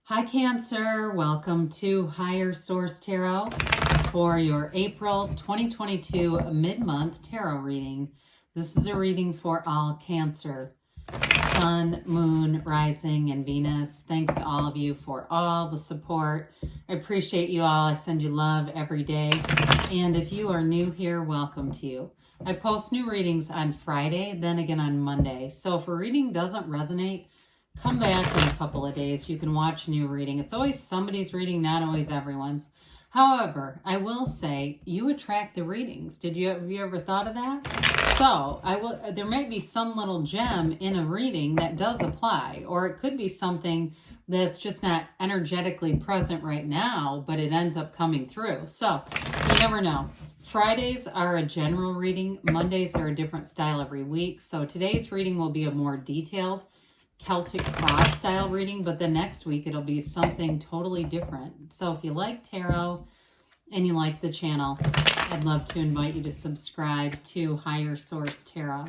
Hi Cancer, welcome to Higher Source Tarot for your April 2022 mid-month tarot reading. This is a reading for all Cancer, Sun, Moon, Rising, and Venus. Thanks to all of you for all the support. I appreciate you all. I send you love every day. And if you are new here, welcome to you. I post new readings on Friday, then again on Monday. So if a reading doesn't resonate, come back in a couple of days. You can watch a new reading. It's always somebody's reading, not always everyone's. However, I will say you attract the readings. Have you ever thought of that? So there might be some little gem in a reading that does apply, or it could be something that's just not energetically present right now, but it ends up coming through. So you never know. Fridays are a general reading. Mondays are a different style every week. So today's reading will be a more detailed Celtic cross style reading, but the next week it'll be something totally different. So if you like tarot and you like the channel, I'd love to invite you to subscribe to Higher Source Tarot.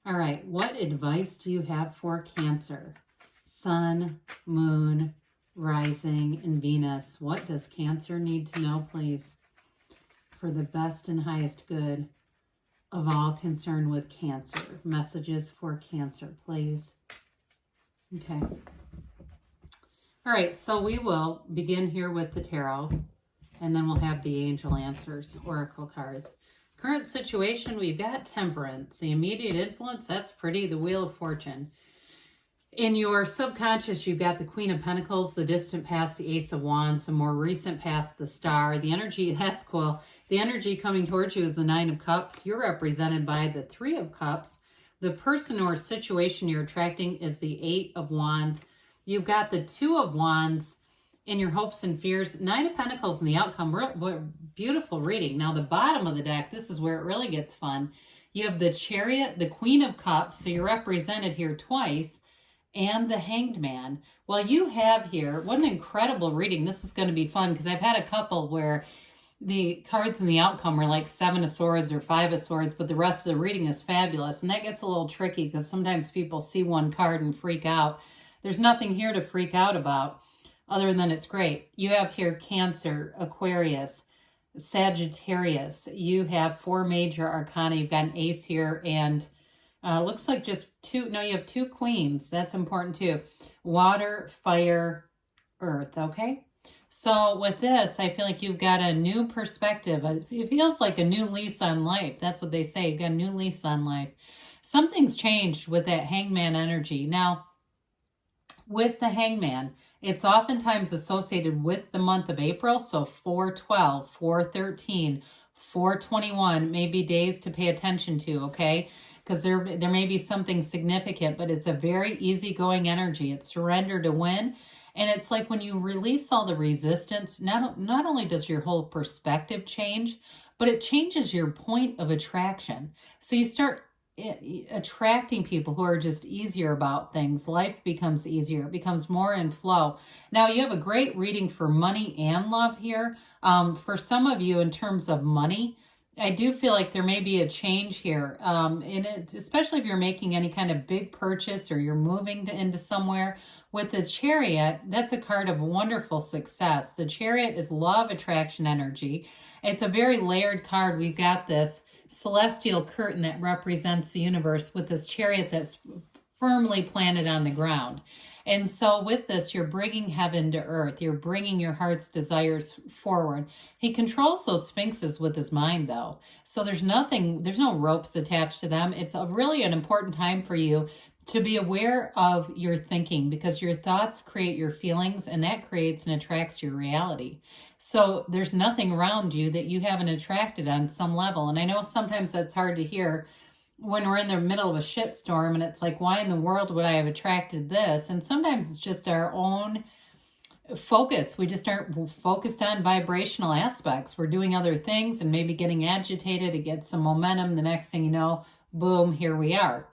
All right, what advice do you have for Cancer? Sun, Moon, Rising, and Venus. What does Cancer need to know, please, for the best and highest good of all concerned with Cancer? Messages for Cancer, please. Okay. All right, so we will begin here with the tarot, and then we'll have the angel answers, oracle cards. Current situation, we've got Temperance. The immediate influence, that's pretty, the Wheel of Fortune. In your subconscious, you've got the Queen of Pentacles, the distant past, the Ace of Wands, the more recent past, the Star. The energy, that's cool. The energy coming towards you is the Nine of Cups. You're represented by the Three of Cups. The person or situation you're attracting is the Eight of Wands. You've got the Two of Wands in your hopes and fears. Nine of Pentacles in the outcome. Beautiful reading. Now, the bottom of the deck, this is where it really gets fun. You have the Chariot, the Queen of Cups, so you're represented here twice, and the Hanged Man. Well, you have here, what an incredible reading. This is going to be fun because I've had a couple where the cards in the outcome are like Seven of Swords or Five of Swords, but the rest of the reading is fabulous. And that gets a little tricky because sometimes people see one card and freak out. There's nothing here to freak out about other than it's great. You have here Cancer, Aquarius, Sagittarius. You have four major arcana. You've got an ace here and looks like just two. No, you have two queens. That's important too. Water, fire, earth. Okay. So with this, I feel like you've got a new perspective. It feels like a new lease on life. That's what they say. You've got a new lease on life. Something's changed with that hangman energy. Now, with the hangman, it's oftentimes associated with the month of April. So 4/12, 4/13, 4/21 may be days to pay attention to, okay? Because there may be something significant, but it's a very easygoing energy. It's surrender to win. And it's like when you release all the resistance, not only does your whole perspective change, but it changes your point of attraction. So you start attracting people who are just easier about things. Life becomes easier. It becomes more in flow. Now, you have a great reading for money and love here. For some of you, in terms of money, I do feel like there may be a change here. Especially if you're making any kind of big purchase or you're moving into somewhere. With the Chariot, that's a card of wonderful success. The Chariot is love, attraction, energy. It's a very layered card. We've got this celestial curtain that represents the universe with this Chariot that's firmly planted on the ground. And so with this, you're bringing heaven to earth. You're bringing your heart's desires forward. He controls those sphinxes with his mind, though. So there's no ropes attached to them. It's really an important time for you to be aware of your thinking, because your thoughts create your feelings, and that creates and attracts your reality. So there's nothing around you that you haven't attracted on some level. And I know sometimes that's hard to hear when we're in the middle of a shitstorm and it's like, why in the world would I have attracted this? And sometimes it's just our own focus. We just aren't focused on vibrational aspects. We're doing other things and maybe getting agitated. It gets some momentum. The next thing you know, boom, here we are.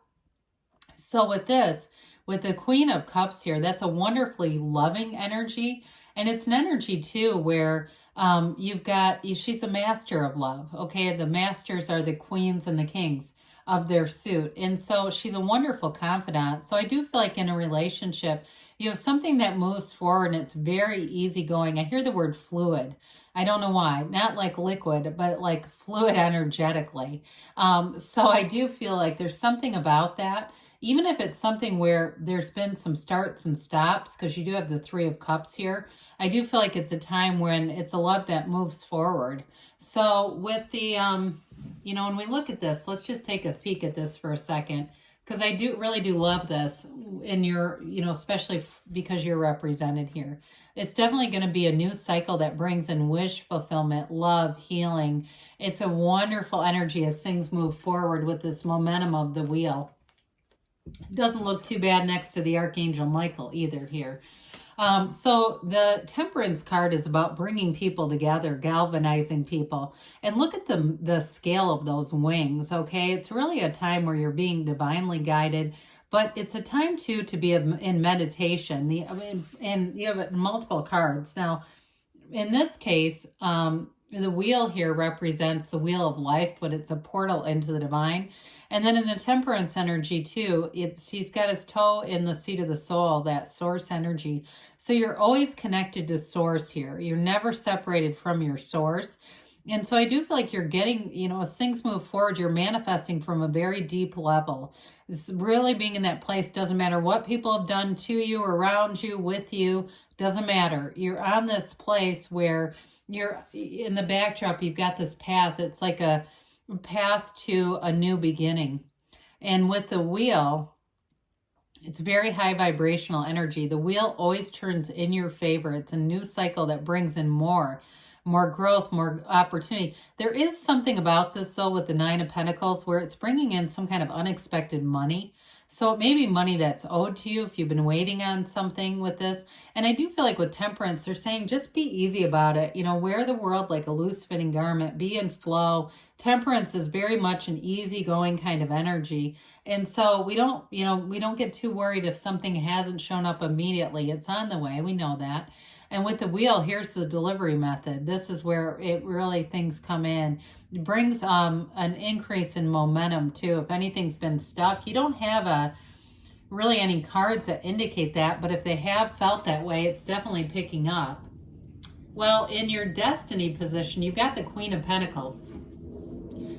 So with this, with the Queen of Cups here, that's a wonderfully loving energy. And it's an energy too where she's a master of love. Okay, the masters are the queens and the kings of their suit. And so she's a wonderful confidant. So I do feel like in a relationship, You have something that moves forward and it's very easygoing. I hear the word fluid. I don't know why. Not like liquid, but like fluid energetically. So I do feel like there's something about that. Even if it's something where there's been some starts and stops, because you do have the Three of Cups here, I do feel like it's a time when it's a love that moves forward. So with the, when we look at this, let's just take a peek at this for a second, because I really do love this in your, especially because you're represented here. It's definitely going to be a new cycle that brings in wish fulfillment, love, healing. It's a wonderful energy as things move forward with this momentum of the wheel. It doesn't look too bad next to the Archangel Michael either here. So the Temperance card is about bringing people together, galvanizing people. And look at the scale of those wings, okay? It's really a time where you're being divinely guided, but it's a time, too, to be in meditation. And you have multiple cards. Now, in this case, the wheel here represents the wheel of life, but it's a portal into the divine. And then in the Temperance energy too, he's got his toe in the seat of the soul, that source energy. So you're always connected to source here. You're never separated from your source. And so I do feel like you're getting, as things move forward, you're manifesting from a very deep level. It's really being in that place. Doesn't matter what people have done to you, around you, with you, doesn't matter. You're on this place where you're in the backdrop. You've got this path. It's like a path to a new beginning. And with the wheel, it's very high vibrational energy. The wheel always turns in your favor. It's a new cycle that brings in more growth, more opportunity. There is something about this, though, with the Nine of Pentacles where it's bringing in some kind of unexpected money. So it may be money that's owed to you if you've been waiting on something with this. And I do feel like with Temperance, they're saying just be easy about it. Wear the world like a loose-fitting garment. Be in flow. Temperance is very much an easygoing kind of energy. And so we don't get too worried if something hasn't shown up immediately. It's on the way. We know that. And with the wheel, here's the delivery method. This is where things come in. It brings an increase in momentum too. If anything's been stuck, you don't have really any cards that indicate that, but if they have felt that way, it's definitely picking up. Well, in your destiny position, you've got the Queen of Pentacles.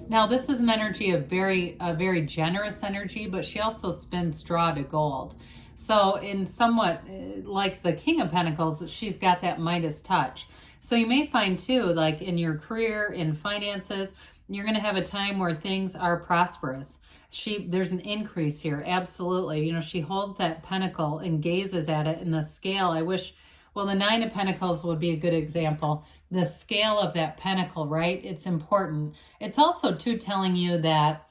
Now, this is an energy of a very generous energy, but she also spins straw to gold. So in somewhat like the King of Pentacles, she's got that Midas touch. So you may find too, like in your career, in finances, you're going to have a time where things are prosperous. There's an increase here. Absolutely. She holds that pentacle and gazes at it in the scale. The Nine of Pentacles would be a good example. The scale of that pentacle, right? It's important. It's also too telling you that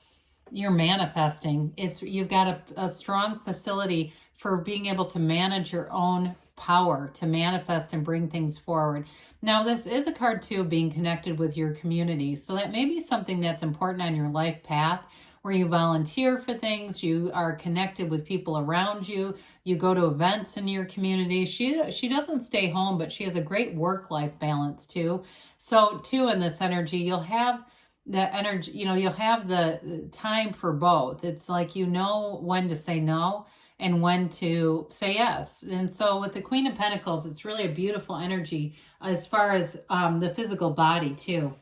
you're manifesting. You've got a strong facility for being able to manage your own power to manifest and bring things forward. Now, this is a card too, being connected with your community. So that may be something that's important on your life path, where you volunteer for things, you are connected with people around you, you go to events in your community. She doesn't stay home, but she has a great work-life balance too. So too, in this energy, you'll have that energy, you'll have the time for both. It's like when to say no and when to say yes. And so with the Queen of Pentacles, it's really a beautiful energy as far as the physical body too.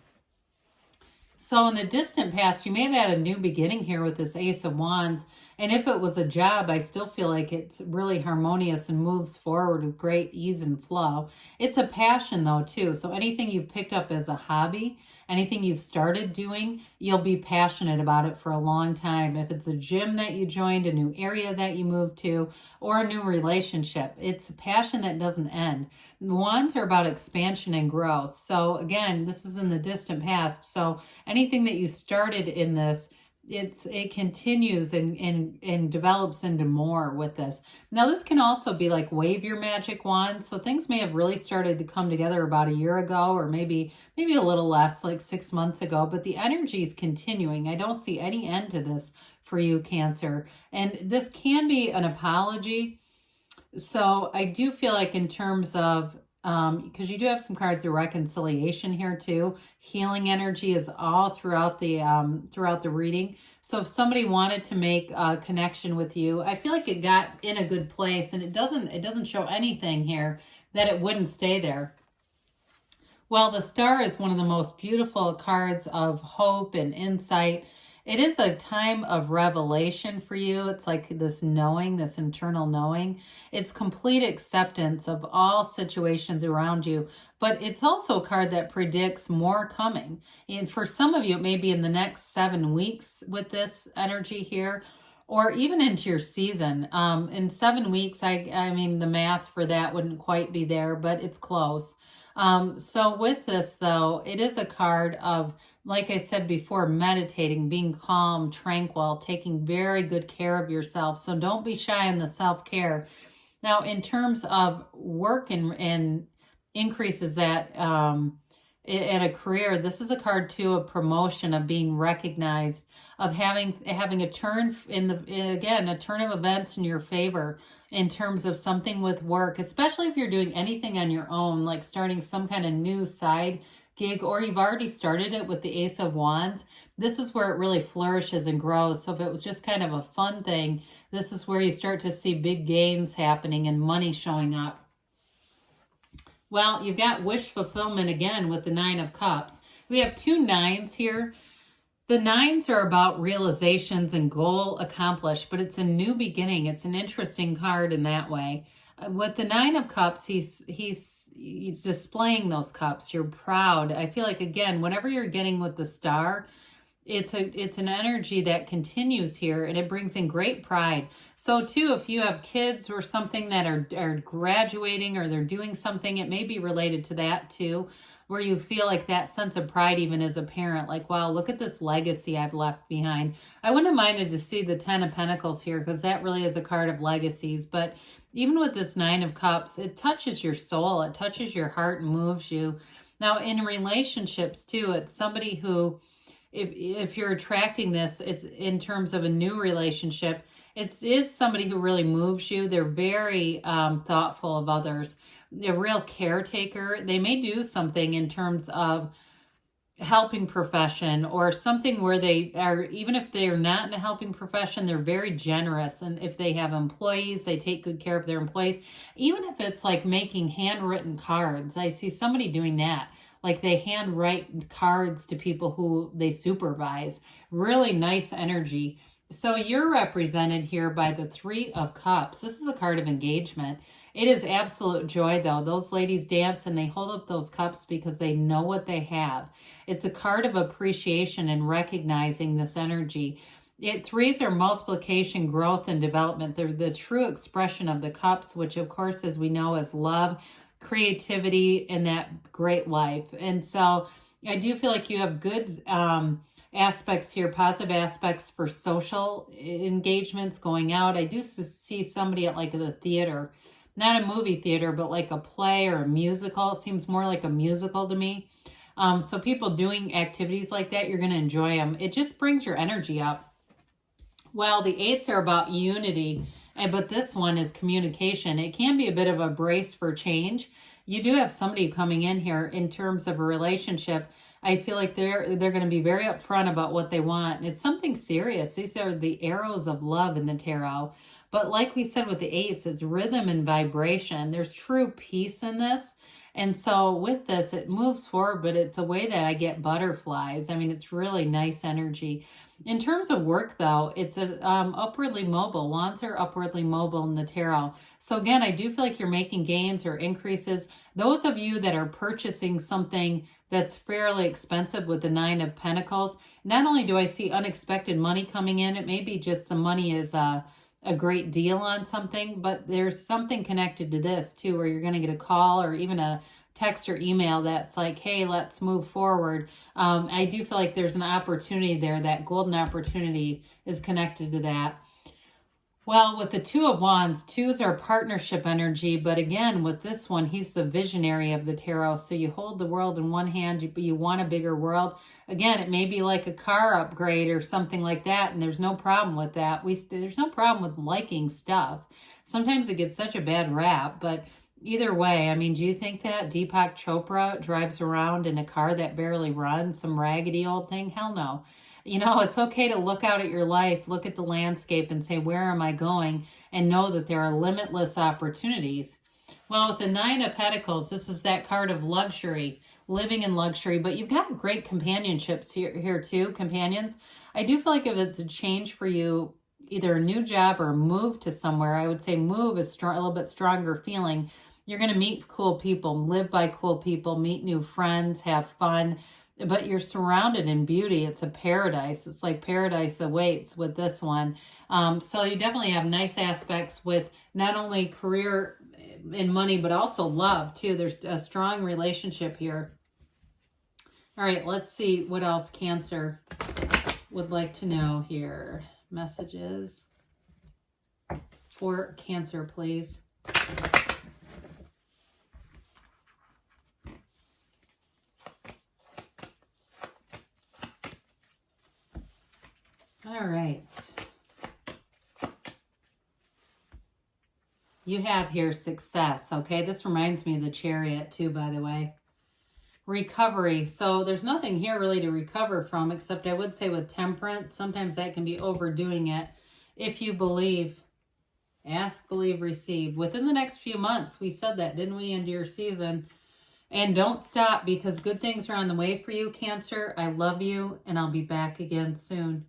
So in the distant past, you may have had a new beginning here with this Ace of Wands. And if it was a job, I still feel like it's really harmonious and moves forward with great ease and flow. It's a passion though too. So anything you've picked up as a hobby, anything you've started doing, you'll be passionate about it for a long time. If it's a gym that you joined, a new area that you moved to, or a new relationship, it's a passion that doesn't end. Wands are about expansion and growth. So again, this is in the distant past. So anything that you started in this, it continues and develops into more with this. Now, this can also be like wave your magic wand. So things may have really started to come together about a year ago, or maybe a little less, like 6 months ago, but the energy is continuing. I don't see any end to this for you, Cancer. And this can be an apology. So I do feel like in terms of because you do have some cards of reconciliation here too. Healing energy is all throughout the reading. So if somebody wanted to make a connection with you, I feel like it got in a good place, and it doesn't show anything here that it wouldn't stay there. Well, the star is one of the most beautiful cards of hope and insight. It is a time of revelation for you. It's like this knowing, this internal knowing. It's complete acceptance of all situations around you. But it's also a card that predicts more coming. And for some of you, it may be in the next 7 weeks with this energy here, or even into your season. In 7 weeks, I mean, the math for that wouldn't quite be there, but it's close. So with this, though, it is a card of, like I said before, meditating, being calm, tranquil, taking very good care of yourself. So don't be shy in the self-care. Now, in terms of work and increases at a career, this is a card too of promotion, of being recognized, of having a turn a turn of events in your favor in terms of something with work, especially if you're doing anything on your own, like starting some kind of new side gig, or you've already started it with the Ace of Wands. This is where it really flourishes and grows. So if it was just kind of a fun thing, this is where you start to see big gains happening and money showing up. Well, you've got wish fulfillment again with the Nine of Cups. We have 2 nines here. The nines are about realizations and goal accomplished, but it's a new beginning. It's an interesting card in that way. With the Nine of Cups, he's displaying those cups. You're proud. I feel like, again, whatever you're getting with the star, it's an energy that continues here, and it brings in great pride. So too, if you have kids or something that are graduating, or they're doing something, it may be related to that too, where you feel like that sense of pride even as a parent, like, wow, look at this legacy I've left behind. I wouldn't have minded to see the 10 of Pentacles here, because that really is a card of legacies. But even with this Nine of Cups, it touches your soul, it touches your heart and moves you. Now in relationships too, it's somebody who, if you're attracting this, it's in terms of a new relationship, it is somebody who really moves you. They're very thoughtful of others. They're a real caretaker. They may do something in terms of helping profession, or something where they are, even if they're not in a helping profession, they're very generous. And if they have employees, they take good care of their employees. Even if it's like making handwritten cards, I see somebody doing that. Like they handwrite cards to people who they supervise. Really nice energy. So you're represented here by the 3 of Cups. This is a card of engagement. It is absolute joy, though. Those ladies dance and they hold up those cups because they know what they have. It's a card of appreciation and recognizing this energy. Threes are multiplication, growth, and development. They're the true expression of the cups, which, of course, as we know, is love, creativity, and that great life. And so I do feel like you have good aspects here, positive aspects for social engagements, going out. I do see somebody at like the theater, not a movie theater, but like a play or a musical. It seems more like a musical to me. So people doing activities like that, you're going to enjoy them. It just brings your energy up. Well, the 8s are about unity, but this one is communication. It can be a bit of a brace for change. You do have somebody coming in here in terms of a relationship. I feel like they're going to be very upfront about what they want. And it's something serious. These are the arrows of love in the tarot. But like we said with the 8s, it's rhythm and vibration. There's true peace in this. And so with this, it moves forward, but it's a way that I get butterflies. I mean, it's really nice energy. In terms of work, though, it's upwardly mobile. Wands are upwardly mobile in the tarot. So again, I do feel like you're making gains or increases. Those of you that are purchasing something that's fairly expensive with the 9 of Pentacles, not only do I see unexpected money coming in, it may be just the money is a great deal on something, but there's something connected to this too, where you're going to get a call or even a text or email that's like, hey, let's move forward. I do feel like there's an opportunity there. That golden opportunity is connected to that. Well, with the 2 of Wands, 2s are partnership energy, but again, with this one, he's the visionary of the tarot. So you hold the world in one hand, but you want a bigger world. Again, it may be like a car upgrade or something like that, and there's no problem with that. There's no problem with liking stuff. Sometimes it gets such a bad rap, but Either way, I mean, do you think that Deepak Chopra drives around in a car that barely runs, some raggedy old thing? Hell no. You know, it's okay to look out at your life, look at the landscape and say, where am I going? And know that there are limitless opportunities. Well, with the Nine of Pentacles, this is that card of luxury, living in luxury, but you've got great companionships here too, companions. I do feel like if it's a change for you, either a new job or a move to somewhere, I would say move is a little bit stronger feeling. You're going to meet cool people, live by cool people, meet new friends, have fun, but you're surrounded in beauty. It's a paradise. It's like paradise awaits with this one. So you definitely have nice aspects with not only career and money, but also love too. There's a strong relationship here. All right, let's see what else Cancer would like to know here. Messages for Cancer, please. All right. You have here success, okay? This reminds me of the Chariot too, by the way. Recovery. So there's nothing here really to recover from, except I would say with Temperance, sometimes that can be overdoing it. If you believe, ask, believe, receive. Within the next few months, we said that, didn't we, into your season? And don't stop, because good things are on the way for you, Cancer. I love you, and I'll be back again soon.